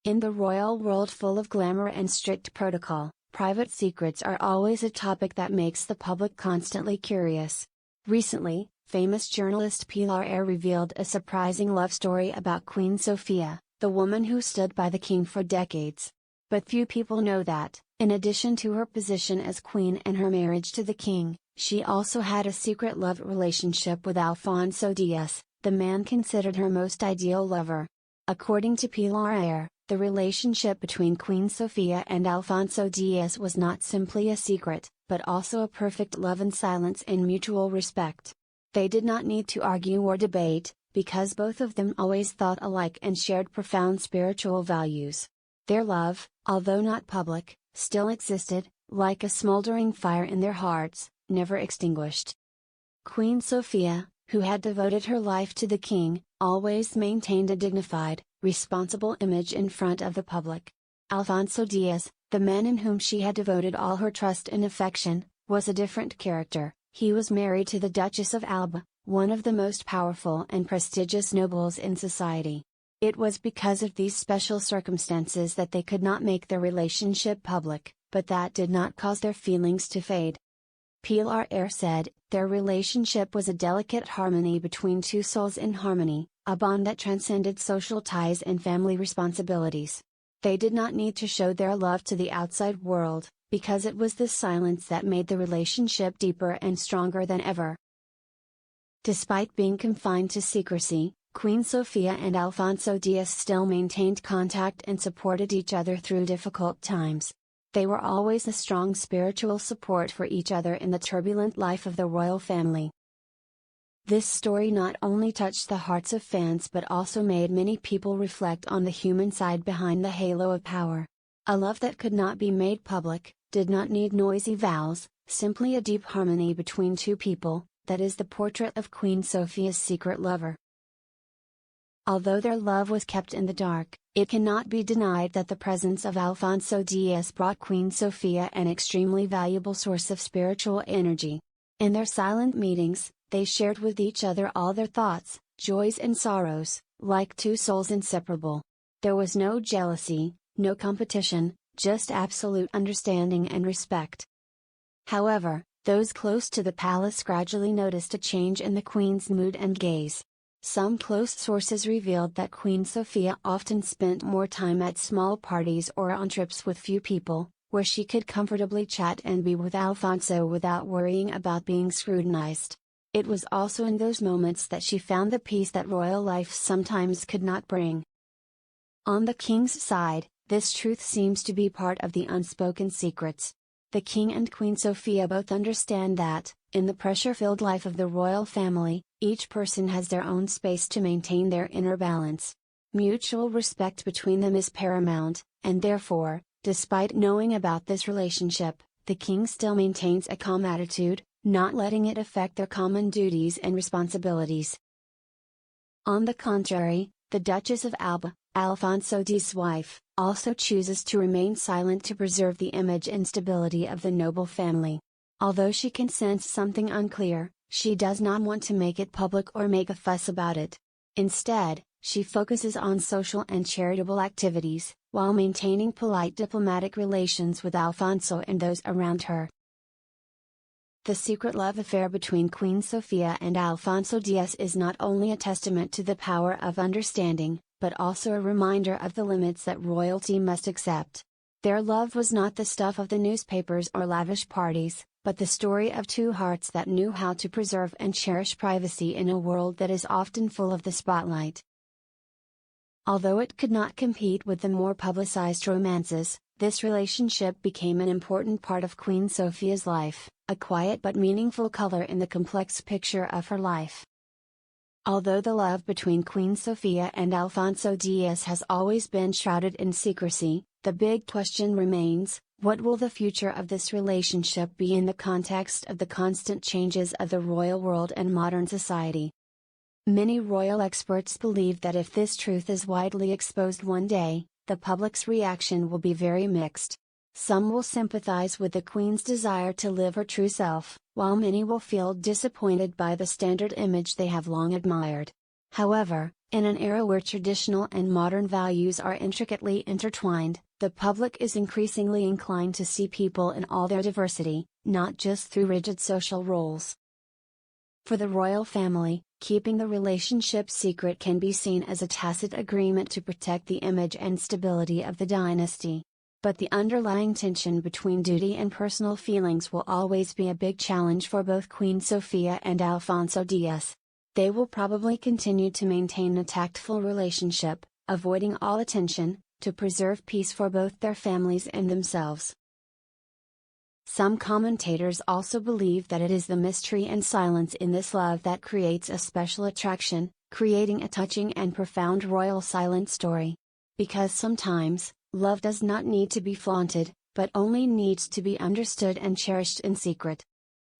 In the royal world full of glamour and strict protocol, private secrets are always a topic that makes the public constantly curious. Recently, famous journalist Pilar Air revealed a surprising love story about Queen Sofia, the woman who stood by the king for decades. But few people know that, in addition to her position as queen and her marriage to the king, she also had a secret love relationship with Alfonso Diaz, the man considered her most ideal lover. According to Pilar Air, the relationship between Queen Sofia and Alfonso Diaz was not simply a secret, but also a perfect love in silence and mutual respect. They did not need to argue or debate, because both of them always thought alike and shared profound spiritual values. Their love, although not public, still existed, like a smoldering fire in their hearts, never extinguished. Queen Sofia, who had devoted her life to the king, always maintained a dignified, responsible image in front of the public. Alfonso Diaz, the man in whom she had devoted all her trust and affection, was a different character. He was married to the Duchess of Alba, one of the most powerful and prestigious nobles in society. It was because of these special circumstances that they could not make their relationship public, but that did not cause their feelings to fade. Pilar Air said, their relationship was a delicate harmony between two souls in harmony, a bond that transcended social ties and family responsibilities. They did not need to show their love to the outside world, because it was this silence that made the relationship deeper and stronger than ever. Despite being confined to secrecy, Queen Sofia and Alfonso Diaz still maintained contact and supported each other through difficult times. They were always a strong spiritual support for each other in the turbulent life of the royal family. This story not only touched the hearts of fans but also made many people reflect on the human side behind the halo of power. A love that could not be made public, did not need noisy vows, simply a deep harmony between two people, that is the portrait of Queen Sofia's secret lover. Although their love was kept in the dark, it cannot be denied that the presence of Alfonso Diaz brought Queen Sofia an extremely valuable source of spiritual energy. In their silent meetings, they shared with each other all their thoughts, joys and sorrows, like two souls inseparable. There was no jealousy, no competition, just absolute understanding and respect. However, those close to the palace gradually noticed a change in the Queen's mood and gaze. Some close sources revealed that Queen Sofia often spent more time at small parties or on trips with few people, where she could comfortably chat and be with Alfonso without worrying about being scrutinized. It was also in those moments that she found the peace that royal life sometimes could not bring. On the king's side, this truth seems to be part of the unspoken secrets. The king and Queen Sofia both understand that, in the pressure-filled life of the royal family, each person has their own space to maintain their inner balance. Mutual respect between them is paramount, and therefore, despite knowing about this relationship, the king still maintains a calm attitude, not letting it affect their common duties and responsibilities. On the contrary, the Duchess of Alba, Alfonso Diaz's wife, also chooses to remain silent to preserve the image and stability of the noble family. Although she can sense something unclear, she does not want to make it public or make a fuss about it. Instead, she focuses on social and charitable activities, while maintaining polite diplomatic relations with Alfonso and those around her. The secret love affair between Queen Sofia and Alfonso Diaz is not only a testament to the power of understanding, but also a reminder of the limits that royalty must accept. Their love was not the stuff of the newspapers or lavish parties, but the story of two hearts that knew how to preserve and cherish privacy in a world that is often full of the spotlight. Although it could not compete with the more publicized romances, this relationship became an important part of Queen Sofia's life, a quiet but meaningful color in the complex picture of her life. Although the love between Queen Sofia and Alfonso Diaz has always been shrouded in secrecy, the big question remains, what will the future of this relationship be in the context of the constant changes of the royal world and modern society? Many royal experts believe that if this truth is widely exposed one day, the public's reaction will be very mixed. Some will sympathize with the Queen's desire to live her true self, while many will feel disappointed by the standard image they have long admired. However, In an era where traditional and modern values are intricately intertwined, the public is increasingly inclined to see people in all their diversity, not just through rigid social roles. For the royal family, keeping the relationship secret can be seen as a tacit agreement to protect the image and stability of the dynasty. But the underlying tension between duty and personal feelings will always be a big challenge for both Queen Sofia and Alfonso Diaz. They will probably continue to maintain a tactful relationship, avoiding all attention, to preserve peace for both their families and themselves. Some commentators also believe that it is the mystery and silence in this love that creates a special attraction, creating a touching and profound royal silent story. Because sometimes, love does not need to be flaunted, but only needs to be understood and cherished in secret.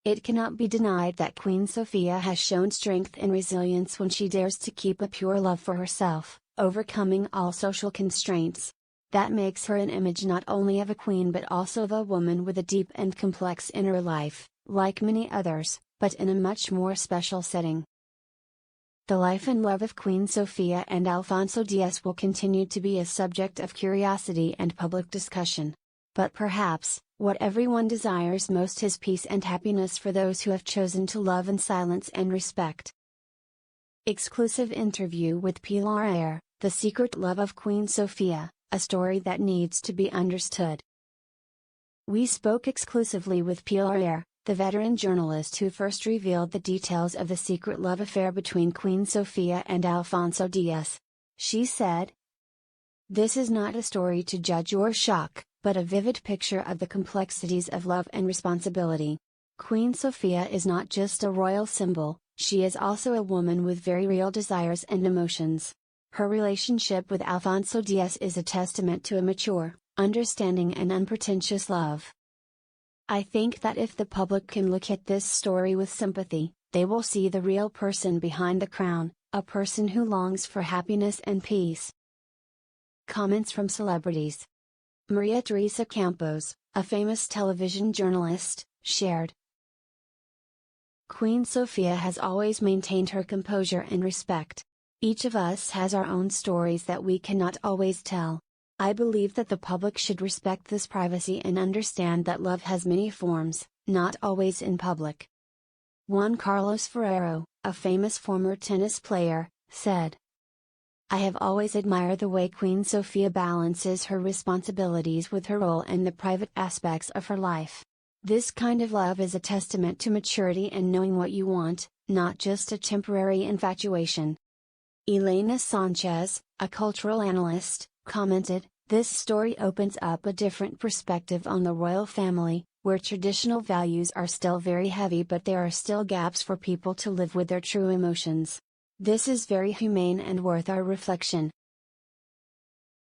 It cannot be denied that Queen Sofia has shown strength and resilience when she dares to keep a pure love for herself, overcoming all social constraints. That makes her an image not only of a queen but also of a woman with a deep and complex inner life, like many others, but in a much more special setting. The life and love of Queen Sofia and Alfonso Diaz will continue to be a subject of curiosity and public discussion. But perhaps, what everyone desires most is peace and happiness for those who have chosen to love in silence and respect. Exclusive interview with Pilar Ayer, The Secret Love of Queen Sofia, a story that needs to be understood. We spoke exclusively with Pilar Ayer, the veteran journalist who first revealed the details of the secret love affair between Queen Sofia and Alfonso Diaz. She said, "This is not a story to judge or shock, but a vivid picture of the complexities of love and responsibility. Queen Sofia is not just a royal symbol, she is also a woman with very real desires and emotions. Her relationship with Alfonso Diaz is a testament to a mature, understanding and unpretentious love. I think that if the public can look at this story with sympathy, they will see the real person behind the crown, a person who longs for happiness and peace." Comments from celebrities. Maria Teresa Campos, a famous television journalist, shared, "Queen Sofia has always maintained her composure and respect. Each of us has our own stories that we cannot always tell. I believe that the public should respect this privacy and understand that love has many forms, not always in public." Juan Carlos Ferrero, a famous former tennis player, said, "I have always admired the way Queen Sofia balances her responsibilities with her role and the private aspects of her life. This kind of love is a testament to maturity and knowing what you want, not just a temporary infatuation." Elena Sanchez, a cultural analyst, commented, "This story opens up a different perspective on the royal family, where traditional values are still very heavy but there are still gaps for people to live with their true emotions. This is very humane and worth our reflection."